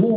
2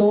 2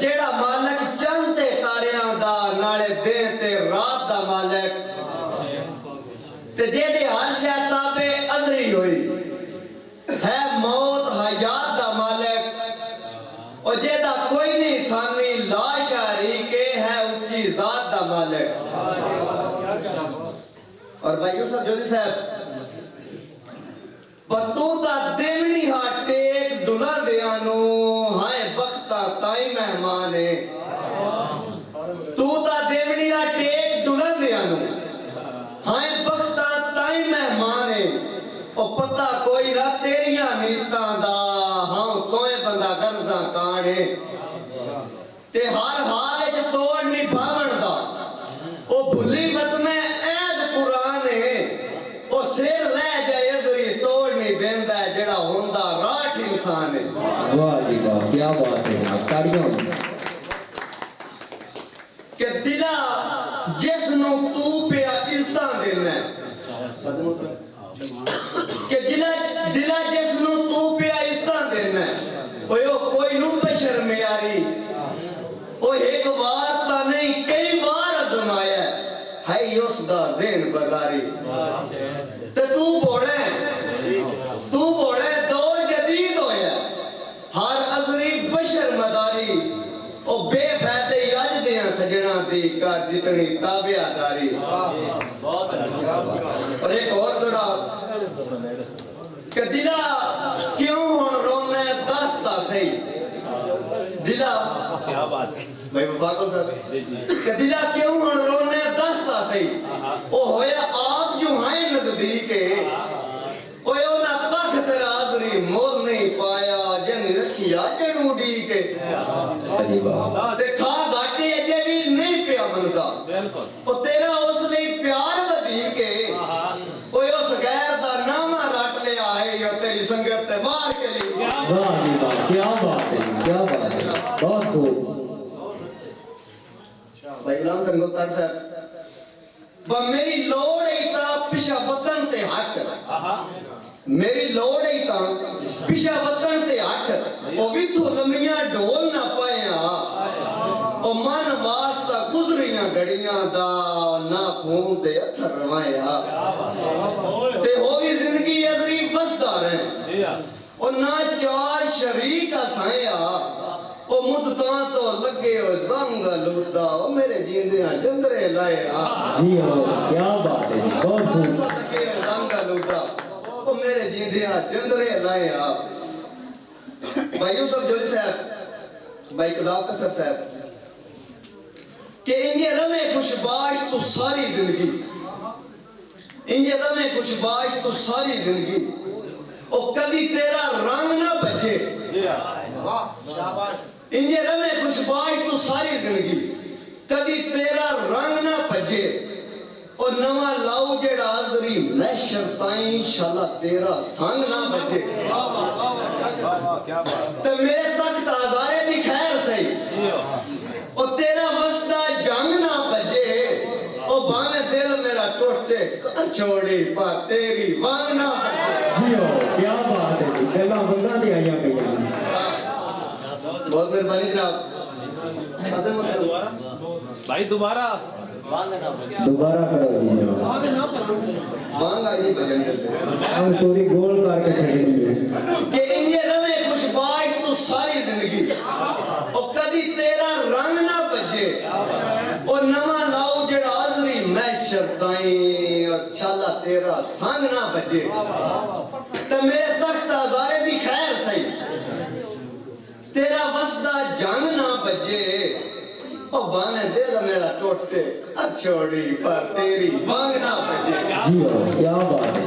جیڑا مالک چند تے تاریاں دا نالے دن تے رات دا مالک تے جیڑے ہر شے تابع ازری ہوئی ہے موت حیات دا مالک اور جیڑا کوئی نہیں ثانی لا شریک ہے اونچی ذات دا مالک اور بھائی یوسف جوزی صاحب بطوطہ دیونی ہاں ٹیک ڈلا دیانو ہائے بختہ تائی مہمانے توتا دیونی ہاں ٹیک ڈلا دیانو ہائے بختہ تائی مہمانے اور پتہ کوئی رہ تیریاں نیتاں دا ہاں توئے بندہ گرزاں کانے تے ہر حال جو توڑ نہیں بھاون دا او بھلی مت میں عید قرآن ہے او سیر رہ جائے ازری توڑ نہیں بیندہ ہے جڑا ہوندہ راٹھ انسان ہے واہ جی واہ کیا بات ہے جناب تاڑیوں کہ دلہ جس نو تو پہ عزتاں دینا ہے کہ دلہ جس نو تو پہ عزتاں دینا ہے کوئی نو بشر میاری وہ ایک بار تا نہیں کئی بار ازمایا ہے اس دا ذہن بزاری تو بوڑے دور جدید ہویا ہر ازری بشر مداری او بے فیدے یج دیاں سجنہ دی کر جتنی تابعہ داری اور ایک اور دڑا کہ دلہ کیوں ہن رونے دستا سی دلہ بھائی وفاقل صاحب کہ دلہ کیوں ہن رونے دستا سی او ہویا آپ جو ہیں نزدیکے اوہ اونا پاک تیرا آزری مول نہیں پایا جن رکھیا جن اڈی کے تے کھا گھاٹی اجے بھی نہیں پیا منگا او تیرا اس نے پیار بدی کے اوہ اس غیر دا نامہ رٹ لے آئے یا تیری سنگت تے بار کے لیے واہ جی واہ کیا بات ہے کیا بات ہے بہت خوب بھائی غلام سنگ مختار صاحب میری لوڑ ہی تا پشا وطن تے ہٹ میری لوڑ ہی تا پشا وطن تے ہٹ او بھی تو لمیاں ڈھول نہ پایا او من واسطہ گزریاں گھڑیاں دا نہ خون دے اتھر روایا تے ہو بھی زندگی ازری بسدار ہیں او نہ چار شریک اسایا او مدتاں تو لگے او زنگ لوٹا او میرے جیندیاں جندرے لائے جی ہاں کیا بات ہے بہت خوب لگے او زنگ لوٹا او میرے جیندیاں جندرے لائے بھائی یوسف جوزی صاحب بھائی قذاب قصر صاحب کہ انجھے رمے خوش باش تو ساری زندگی انجھے رمے خوش باش تو ساری زندگی او کدی تیرا رنگ نہ بچے انجھے رمے خوش باش تو ساری زندگی کدی تیرا رنگ نہ بچے اور نواں لاؤ جڑا آزری محشر تائیں شالا تیرا سنگ نہ بچے تو میرے تخت آزارے دی خیر سہی اور تیرا وسطہ جنگ نہ بجے اور بانے دل میرا ٹوٹے کر چھوڑی پا تیری وانگ نہ بجے جی ہاں کیا بات ہے جی پہلا بندہ دی آیا کہیں بہت مہربانی جناب بھائی دوبارہ کرو جی جناب وانگ آئی بجن جلتے ہم پوری گول کر کے چھڑی ہے کہ انجھے روے خوش باش تو ساری زندگی اور کدی تیرا رنگ نہ بجے اور نواں لاؤ جڑا آزری محشر تائیں اور چھالا تیرا سنگ نہ بجے تو میرے تخت آزارے دی خیر سہی تیرا وسطہ جنگ نہ بجے اور بانے دل میرا ٹوٹے چھوڑی پر تیری وانگ نہ بجے جی ہاں کیا بات ہے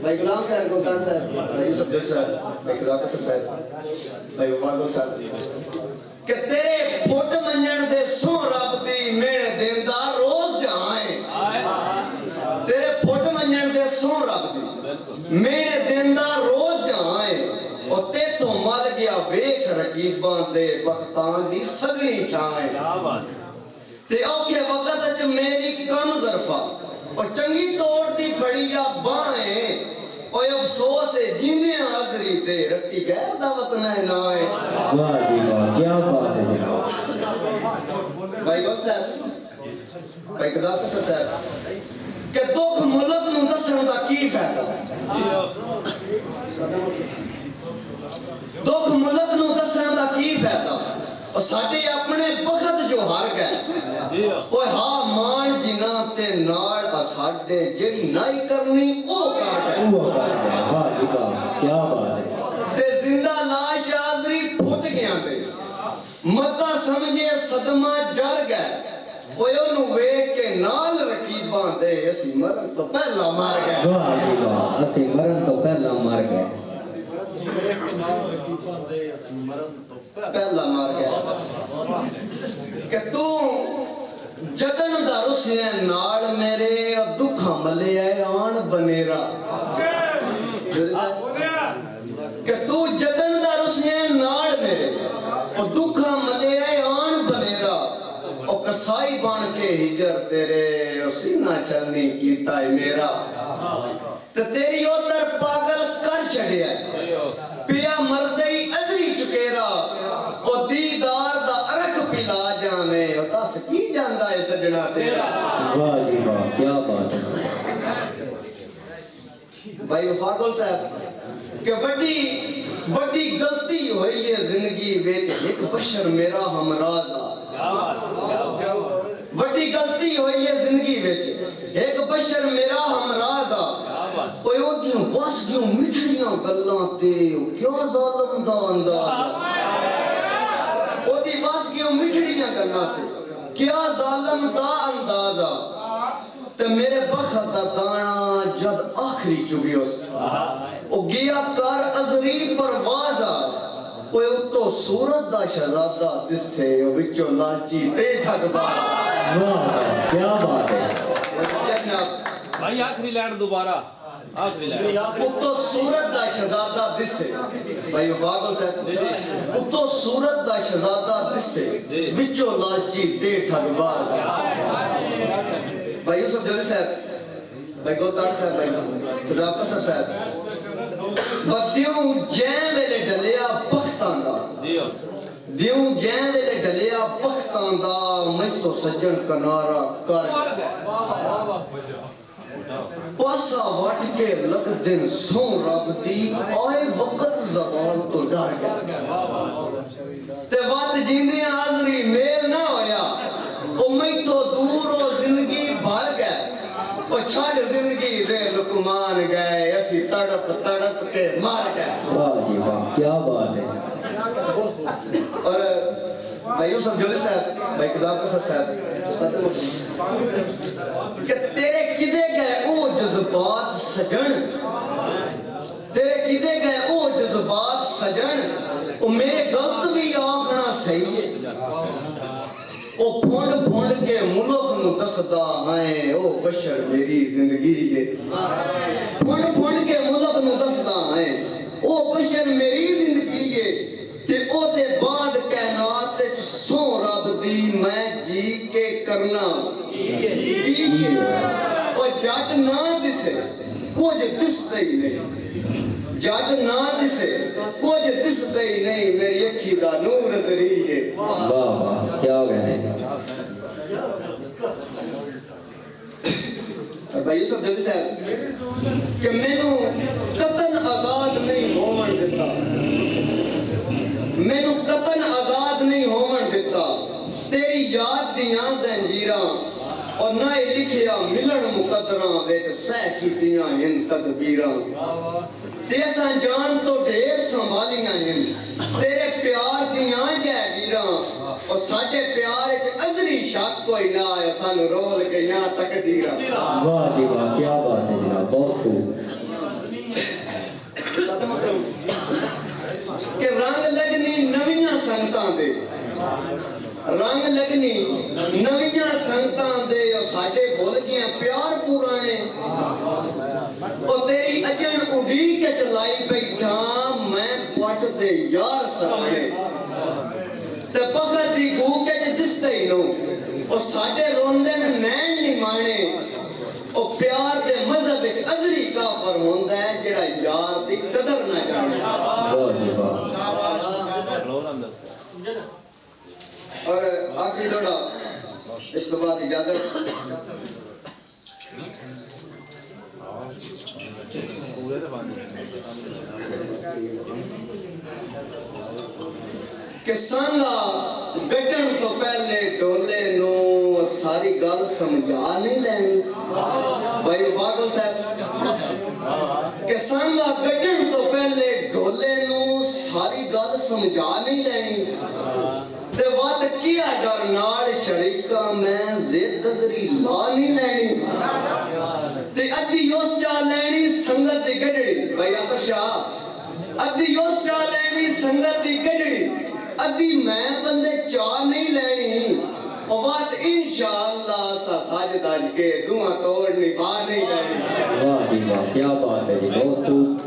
بھائی غلام صاحب گلکان صاحب بھائی یوسف جوزی صاحب بھائی قذاب قصر صاحب بھائی وفاقل صاحب کہ تیرے پھوٹ منجن دے سو رب دی میرے دیندار روز جہائیں تیرے پھوٹ منجن دے سو رب دی میرے دیندار روز جہائیں اور تے تو مر گیا بیک رقیبان دے بختان دی سگنی چھائیں تے اوکے وقت اچھ میری کم ظرفہ اور چنگی توڑ دی بڑیا بائیں اوے افسوس ہے جیندے حاضری تے رٹی غیر دعوت نہ ہے واہ جی واہ کیا بات ہے جناب بھائی گل صاحب بھائی قذاب صاحب کہ دکھ ملک نو دسن دا کی فائدہ دکھ ملک نو دسن دا کی فائدہ اور ساڈے اپنے بخت جو ہار گئے اوے ہاں مان جنا تے نال ساڈے جڑی نائی کرنی او کر گئے واہ جی واہ کیا بات ہے تے زندہ لاش حاضری پھٹ گیا تے متا سمجھے صدمہ جل گئے اوے اونوں ویکھ کے نال رقیباں دے اسی مرن تو پہلا مار گئے واہ جی واہ اسی مرن تو پہلا مار گئے پہلا مار گیا کہ تو جتن دا رسے نال میرے دکھا ملے آن بنیرا کہ تو جتن دا رسے نال میرے اور دکھا ملے آن بنیرا اور کسائی بان کے ہجر تیرے سینہ چلنی کیتا ہے میرا تو تیری اوتر پاگل کر چھڑیا پیا مردئی ازری چکیرا او دیدار دا عرق پلا جانے او دس کی جاندہ ہے سجنا تیرا واہ جی واہ کیا بات ہے بھائی وفاقل صاحب کہ بڑی غلطی ہوئی ہے زندگی بیٹے ایک بشر میرا ہمراضا بڑی غلطی ہوئی ہے زندگی بیٹے ایک بشر میرا ہمراضا کوئی ہوتی ہوں بس کیوں مٹھڑیاں گلاں تے کیا ظالم دا اندازہ ہوتی بس کیوں مٹھڑیاں گلاں تے کیا ظالم دا اندازہ تے میرے بخت دا دانا جد آخری چگی اس او گیا کار ازری پروازہ کوئی اتو صورت دا شہزادہ جس سے او بچو لانچی تے ٹھگ بارا واہ کیا بات ہے بھائی آخری لائن دوبارہ آخری لائن اتو صورت دا شہزادہ جس سے بھائی وفاقل صاحب اتو صورت دا شہزادہ جس سے بچو لانچی تے ٹھگ بارا بھائی یوسف جولی صاحب بھائی گوتار صاحب بھائی خدا قصر صاحب دیوں جین ویلے ڈلیا بختان دا دیوں جین ویلے ڈلیا بختان دا میں تو سجن کنارا کر پاسا وٹ کے لگ دن سون رب دی آئے وقت زبان تو ڈر گیا تے وقت جیندی حاضری میل نہ ہویا او میں تو دور و زندگی بھر گئے او چھڑ زندگی دے لکمان گئے اسی تڑپ تڑپ کے مار گئے واہ جی واہ کیا بات ہے اور بھائی یوسف جولی صاحب بھائی قذاب قصر صاحب کہ تیرے کدے گئے او جذبات سجن تیرے کدے گئے او جذبات سجن او میرے غلط بھی آخنا صحیح ہے او پھونڈ پھونڈ کے ملک نو دسدا ہیں او بشر میری زندگی ہے پھونڈ پھونڈ کے ملک نو دسدا ہیں او بشر میری زندگی ہے تے او دے بعد کائنات سو رب دی میں جی کے کرنا او جٹ نہ دسے کچھ دستا ہی نہیں جٹ نہ دسے کچھ دستا ہی نہیں میری اکھی دا نور ذریعے واہ واہ کیا کہنے بھائی یوسف جلدی صاحب کہ میں نو قطن آزاد نہیں ہومن دیتا میں نو قطن آزاد نہیں ہومن دیتا تیری یاد دیاں زنجیراں اور نہ ہی لکھیا ملن مقدراں ویچ سہ کیتیاں ان تدبیراں تیسا جان تو ڈھیر سنبھالیاں ہیں تیرے پیار دیاں جاگیراں اور ساٹھے پیار ایک ازری شاک کوئی نہ آیا سان رول کے یہاں تقدیراں واہ جی واہ کیا بات ہے جناب بہت خوب کہ رنگ لگنی نویاں سنگتاں دے رنگ لگنی نویاں سنگتاں دے اور ساٹھے بھول گیا پیار پرانے اور تیری اجن اڑی کے چلائی بیٹھا میں پٹ دے یار سامنے تے بخت دی گو کے دستے ہی نو اور ساٹھے روندے نین نہیں مانے اور پیار دے مذہب ایک قدری کافر ہوندا ہے جڑا یار دی قدر نہ جانے واہ جی واہ اور آخری تھوڑا اس کے بعد اجازت کہ سانگا گٹن تو پہلے ڈولے نو ساری گل سمجھا نہیں لینی بھائی پاگل صاحب کہ سانگا گٹن تو پہلے ڈولے نو ساری گل سمجھا نہیں لینی تے وقت کیا ڈر نار شریکہ میں زید نظری لا نہیں لینی تے ادھی یوس چاہ لینی سنگت دی گڑڑی بھائی آتا شاہ ادھی یوس چاہ لینی سنگت دی گڑڑی ادھی میں بندے چاہ نہیں لینی اور بات انشاءاللہ سا ساجدہ کے دعا توڑنی بار نہیں لینی واہ جی واہ کیا بات ہے جی بہت خوب